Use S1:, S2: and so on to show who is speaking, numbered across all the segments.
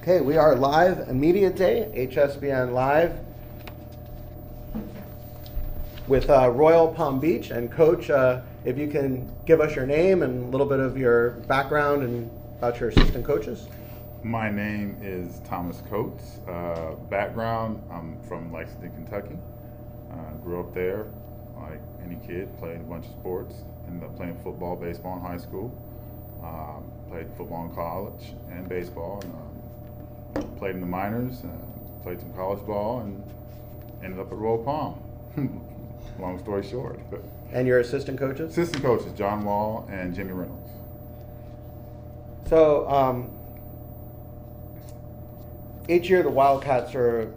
S1: Okay, we are live, Media Day, HSBN Live, with Royal Palm Beach. And Coach, if you can give us your name and a little bit of your background and about your assistant coaches.
S2: My name is Thomas Coates. Background, I'm from Lexington, Kentucky. Grew up there like any kid, played a bunch of sports, ended up playing football, baseball in high school. Played football in college and baseball. And, played in the minors, played some college ball, and ended up at Royal Palm. Long story short.
S1: And your assistant coaches?
S2: Assistant coaches, John Wall and Jimmy Reynolds.
S1: So, each year the Wildcats are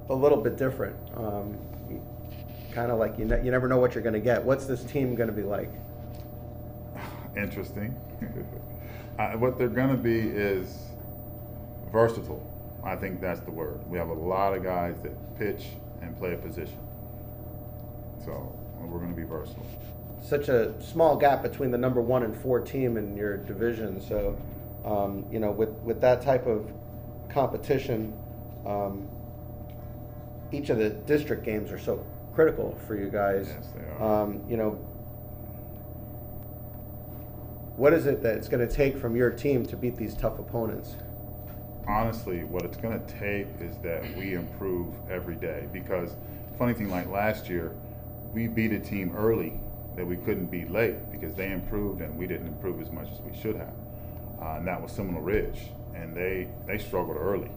S1: a little bit different. Kind of like you never know what you're going to get. What's this team going to be like?
S2: Interesting. What they're going to be is versatile. I think that's the word. We have a lot of guys that pitch and play a position. So we're going to be versatile.
S1: Such a small gap between the number 1 and 4 team in your division. So, with that type of competition, each of the district games are so critical for you guys.
S2: Yes, they are.
S1: What is it that it's going to take from your team to beat these tough opponents?
S2: Honestly, what it's going to take is that we improve every day. Because funny thing, like last year, we beat a team early that we couldn't beat late because they improved and we didn't improve as much as we should have. And that was Seminole Ridge, and they struggled early.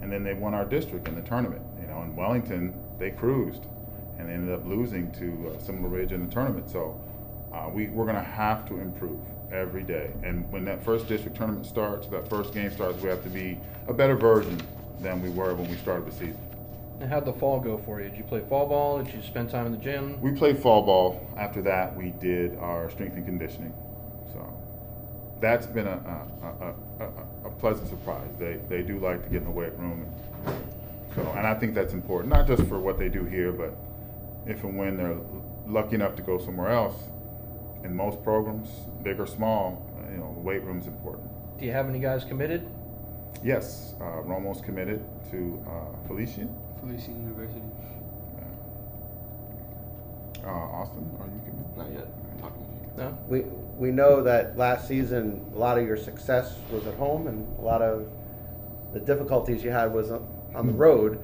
S2: And then they won our district in the tournament. In Wellington, they cruised, and they ended up losing to Seminole Ridge in the tournament. So we're going to have to improve every day. And when that first district tournament starts, that first game starts, we have to be a better version than we were when we started the season.
S3: And how'd the fall go for you? Did you play fall ball? Did you spend time in the gym?
S2: We played fall ball. After that, we did our strength and conditioning. So that's been a pleasant surprise. They do like to get in the weight room. And I think that's important, not just for what they do here, but if and when they're lucky enough to go somewhere else. In most programs, big or small, the weight room's important.
S3: Do you have any guys committed?
S2: Yes, Romo's committed to Felician
S4: University.
S2: Austin, are you committed?
S4: Not yet. I'm talking to you.
S3: No?
S1: We know that last season a lot of your success was at home and a lot of the difficulties you had was on the road.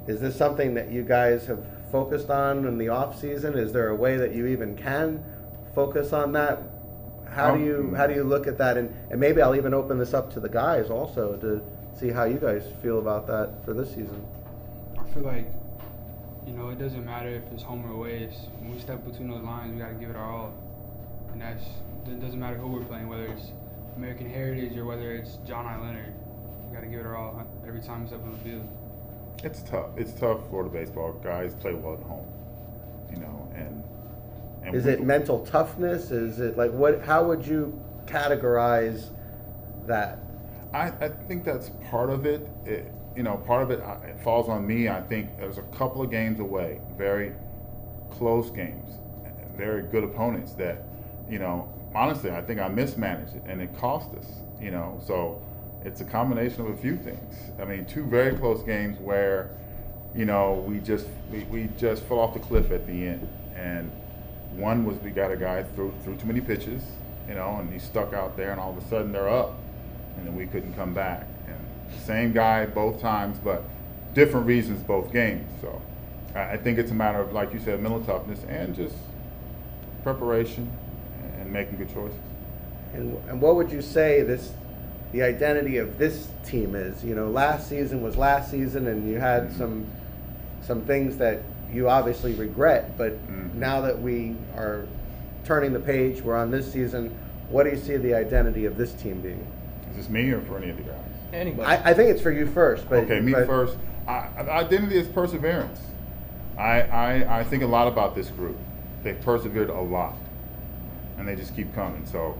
S1: Is this something that you guys have focused on in the off season? Is there a way that you even can focus on that? How do you look at that? And maybe I'll even open this up to the guys also to see how you guys feel about that for this season.
S4: I feel like, it doesn't matter if it's home or away. When we step between those lines, we got to give it our all. And it doesn't matter who we're playing, whether it's American Heritage or whether it's John I. Leonard. We got to give it our all every time we step on the field.
S2: It's tough. It's tough for the baseball guys play well at home, and
S1: is it mental toughness? Is it like what? How would you categorize that?
S2: I think that's part of it. Part of it falls on me. I think there's a couple of games away, very close games, very good opponents that, honestly, I think I mismanaged it and it cost us. So. It's a combination of a few things. I mean, 2 very close games where, we just fell off the cliff at the end. And one was we got a guy threw too many pitches, and he stuck out there, and all of a sudden they're up, and then we couldn't come back. And same guy both times, but different reasons both games. So I think it's a matter of, like you said, mental toughness and just preparation and making good choices.
S1: And what would you say the identity of this team is? Last season was last season, and you had some things that you obviously regret, but now that we are turning the page, we're on this season, what do you see the identity of this team being?
S2: Is this me or for any of the guys?
S3: Anybody.
S1: I think it's for you first. But
S2: okay, first. Identity is perseverance. I think a lot about this group. They've persevered a lot, and they just keep coming. So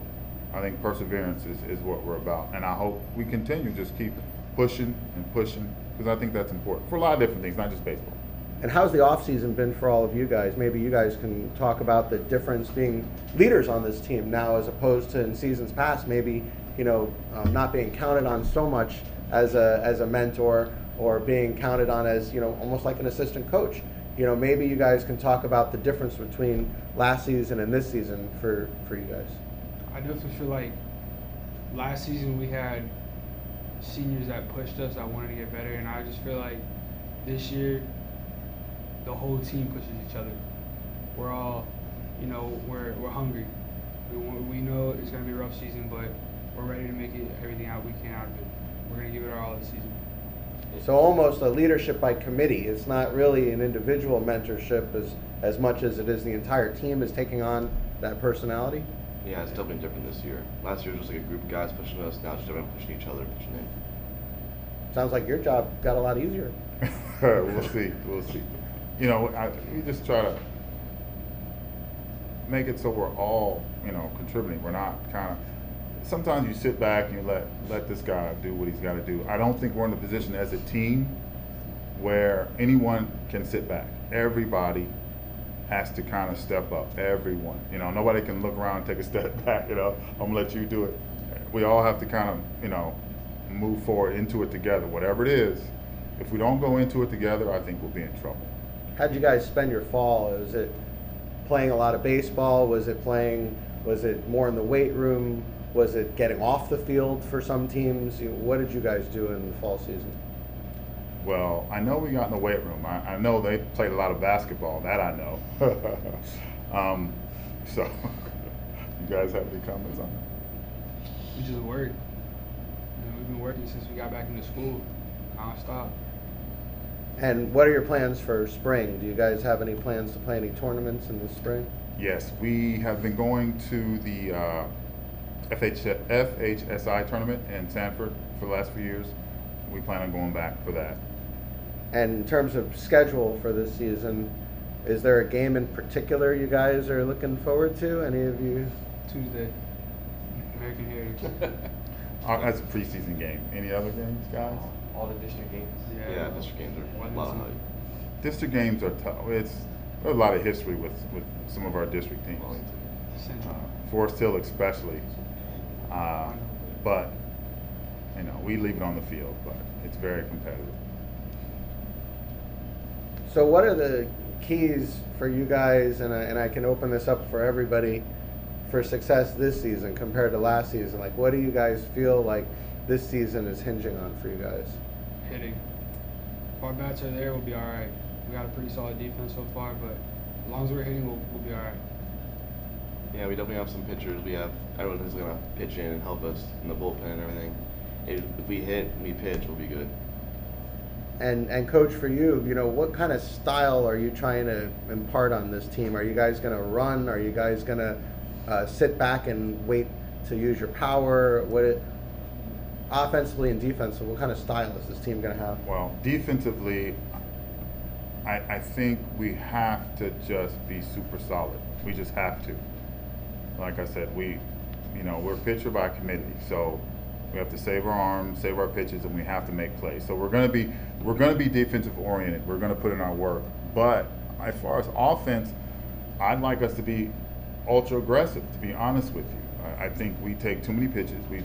S2: I think perseverance is what we're about, and I hope we continue just keep pushing and pushing, because I think that's important for a lot of different things, not just baseball.
S1: And how's the off season been for all of you guys? Maybe you guys can talk about the difference being leaders on this team now as opposed to in seasons past, maybe not being counted on so much as a mentor or being counted on as, you know, almost like an assistant coach. You know, maybe you guys can talk about the difference between last season and this season for you guys.
S4: I definitely feel like last season we had seniors that pushed us, that wanted to get better, and I just feel like this year the whole team pushes each other. We're all, you know, we're hungry. We know it's gonna be a rough season, but we're ready to make it everything out we can out of it. We're gonna give it our all this season.
S1: So almost a leadership by committee. It's not really an individual mentorship as much as it is the entire team is taking on that personality.
S5: Yeah, it's definitely different this year. Last year was just like a group of guys pushing us. Now it's just everyone pushing each other, pushing in.
S1: Sounds like your job got a lot easier.
S2: We'll see. We'll see. You know, we just try to make it so we're all, you know, contributing. We're not kind of. Sometimes you sit back and you let this guy do what he's got to do. I don't think we're in a position as a team where anyone can sit back. Everybody has to kind of step up. Everyone, you know, nobody can look around and take a step back. You know, I'm gonna let you do it. We all have to kind of, you know, move forward into it together. Whatever it is, if we don't go into it together, I think we'll be in trouble.
S1: How'd you guys spend your fall? Was it playing a lot of baseball? Was it more in the weight room? Was it getting off the field for some teams? What did you guys do in the fall season?
S2: Well, I know we got in the weight room. I know they played a lot of basketball. That I know. So, you guys have any comments on that?
S4: We just work. You know, we've been working since we got back into school, nonstop.
S1: And what are your plans for spring? Do you guys have any plans to play any tournaments in the spring?
S2: Yes, we have been going to the FHSI tournament in Sanford for the last few years. We plan on going back for that.
S1: And in terms of schedule for this season, is there a game in particular you guys are looking forward to? Any of you?
S4: Tuesday, American Heritage.
S2: That's a preseason game. Any other games, guys?
S6: All the district games.
S5: Yeah, district games are a lot of hype.
S2: District games are tough. There's a lot of history with some of our district teams.
S4: Central.
S2: Forest Hill especially. But, you know, we leave it on the field, but it's very competitive.
S1: So what are the keys for you guys, and I can open this up for everybody, for success this season compared to last season? Like, what do you guys feel like this season is hinging on for you guys?
S4: Hitting. If our bats are there, we'll be all right. We got a pretty solid defense so far, but as long as we're hitting, we'll be all right.
S5: Yeah, we definitely have some pitchers. We have everyone who's gonna pitch in and help us in the bullpen and everything. If we hit and we pitch, we'll be good.
S1: And coach, for you, you know, what kind of style are you trying to impart on this team? Are you guys going to run? Are you guys going to sit back and wait to use your power? Offensively and defensively, what kind of style is this team going to have?
S2: Well, defensively, I think we have to just be super solid. We just have to. Like I said, we're pitcher by committee, so we have to save our arms, save our pitches, and we have to make plays. So we're gonna be defensive oriented. We're gonna put in our work. But as far as offense, I'd like us to be ultra aggressive. To be honest with you, I think we take too many pitches. We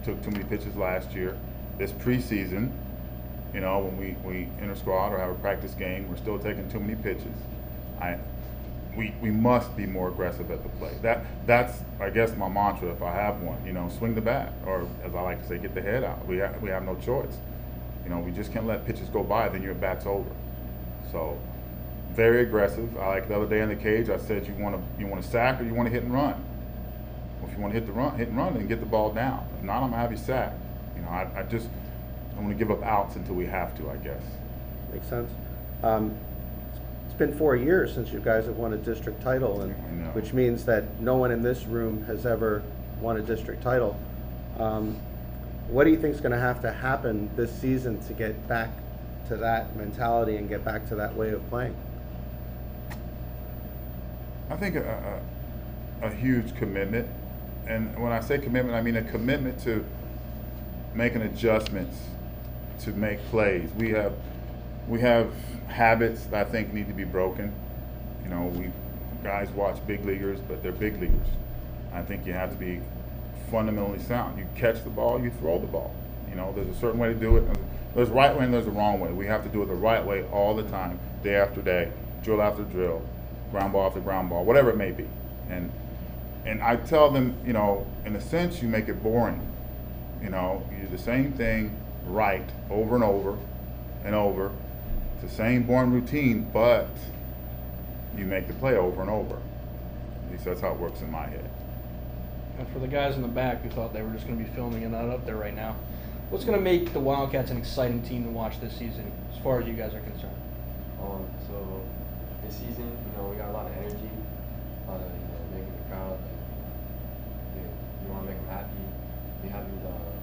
S2: took too many pitches last year. This preseason, you know, when we enter squad or have a practice game, we're still taking too many pitches. We must be more aggressive at the plate. That's I guess my mantra if I have one. You know, swing the bat, or as I like to say, get the head out. We have no choice. You know, we just can't let pitches go by. Then your bat's over. So very aggressive. I like the other day in the cage. I said you want to sack or you want to hit and run. Well, if you want to hit and run, then get the ball down. If not, I'm gonna have you sack. You know, I want to give up outs until we have to. I guess.
S1: Makes sense. It's been 4 years since you guys have won a district title, and
S2: I know.
S1: which means that no one in this room has ever won a district title. What do you think is going to have to happen this season to get back to that mentality and get back to that way of playing?
S2: I think a huge commitment, and when I say commitment, I mean a commitment to making adjustments to make plays. We have habits that I think need to be broken. You know, guys watch big leaguers, but they're big leaguers. I think you have to be fundamentally sound. You catch the ball, you throw the ball. You know, there's a certain way to do it. There's a right way and there's a wrong way. We have to do it the right way all the time, day after day, drill after drill, ground ball after ground ball, whatever it may be. And I tell them, you know, in a sense, you make it boring. You know, you do the same thing right over and over and over. It's the same boring routine, but you make the play over and over. At least that's how it works in my head.
S3: And for the guys in the back who thought they were just going to be filming and not up there right now, what's going to make the Wildcats an exciting team to watch this season, as far as you guys are concerned?
S6: So this season, you know, we got a lot of energy, a lot of, you know, making the crowd, like, we want to make them happy, be happy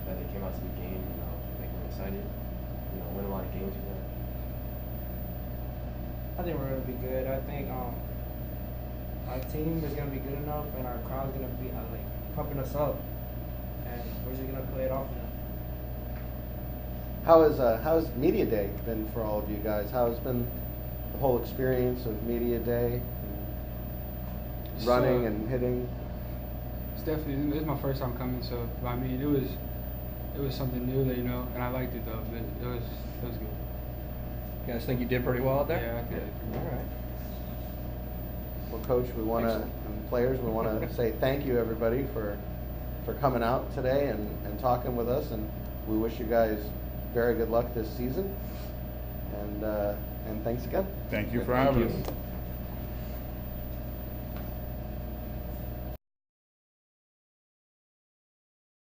S6: that they came out to the game, you know, make them excited, you know, win a lot of games for them.
S7: I think we're gonna be good. I think our team is gonna be good enough, and our crowd's gonna be like pumping us up, and we're just gonna play it off now.
S1: How's Media Day been for all of you guys? How has been the whole experience of Media Day, and running and hitting?
S4: It's definitely, it's my first time coming, so I mean it was something new that, you know, and I liked it though. It was good.
S3: You guys think you did pretty well out there?
S4: Yeah, I think.
S3: All right.
S1: Well, Coach, we want to,
S3: Excellent.
S1: and players, we want to say thank you, everybody, for coming out today and talking with us, and we wish you guys very good luck this season, and thanks again.
S2: Thank you for
S3: Thank
S2: having
S3: you.
S2: us.